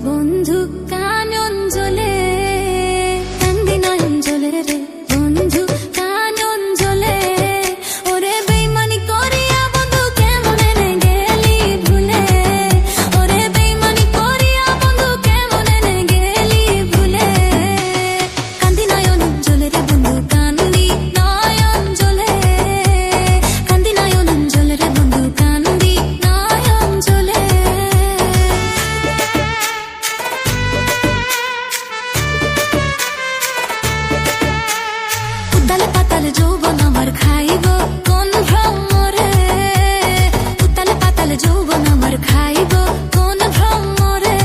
বন্ধু কানন জ্বলে, কান্দি নয়ন জ্বলে রে বন্ধু কানন জ্বলে। ওরে বেইমানি করিয়া বন্ধু কেমন এনে গেলি ভুলে, ওরে বেইমানি করিয়া বন্ধু কেমন এনে গেলি ভুলে। কান্দি নয়ন জ্বলে রে বন্ধু কান্দি নয়ন জ্বলে, কান্দি নয়ন জ্বলে রে বন্ধু কান্দি নয়ন জ্বলে। উতালে পাতালে যৌবন আমার খাইব কোন ভ্রমরে, উতালে পাতালে যৌবন আমার খাইব কোন ভ্রমরে।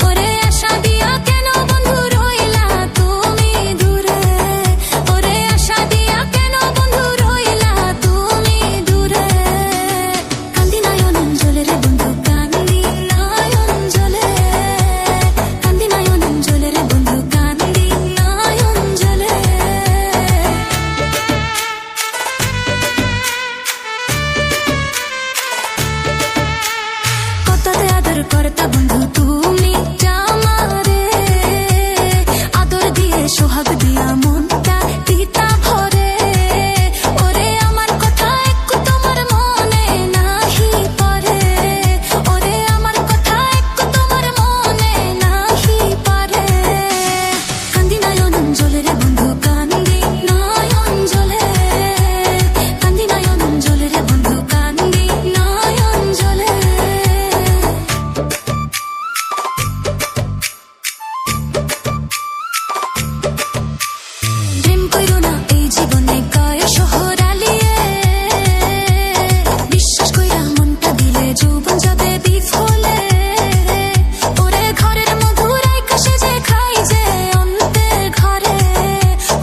ওরে আশা দিয়া কেন বন্ধু রইলা তুমি দূরে, ওরে আশা দিয়া কেন বন্ধু রইলা তুমি দূরে। কান্দি নয়ন জ্বলে রে বন্ধু কান্দি নয়ন জ্বলে, কান্দি নয়ন জ্বলে রে বন্ধু কান্দি নয়ন জ্বলে। কততে আদর করতা বন্ধু তুমি জামারে, আদর দিয়ে সোহাগ দিয়া মনটা দিতা ভরে। ওরে আমার কথা একটু তোমার মনে নাহি পড়ে, ওরে আমার কথা একটু তোমার মনে নাহি পড়ে। কান্দি নয়ন জ্বলে রে বন্ধু কান্দি নয়ন জ্বলে, কান্দি নয়ন জ্বলে রে বন্ধু কান্দি নয়ন জ্বলে। প্রেম কইরো না এই জীবনে কয় শহর আলিয়ে, বিশ্বাস কইরা মনটা দিলে যৌবন যাবে বিফলে। ওরে ঘরের মধু রাইখা সেজে খাই যে অন্যের ঘরে,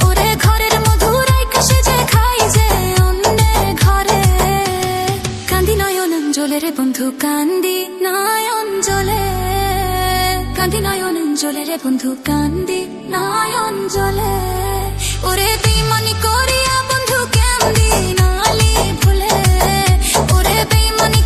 ওরে ঘরের মধু রাইখা সেজে খাই যে অন্যের ঘরে। কান্দি নয়ন জ্বলে রে বন্ধু কান্দি নয়ন জ্বলে, কান্দি নয়ন জ্বলে রে বন্ধু কান্দি নয়ন জ্বলে। ওরে বেইমানি করিয়া বন্ধু কেমদি নালি ভুলে, ওরে বেইমানি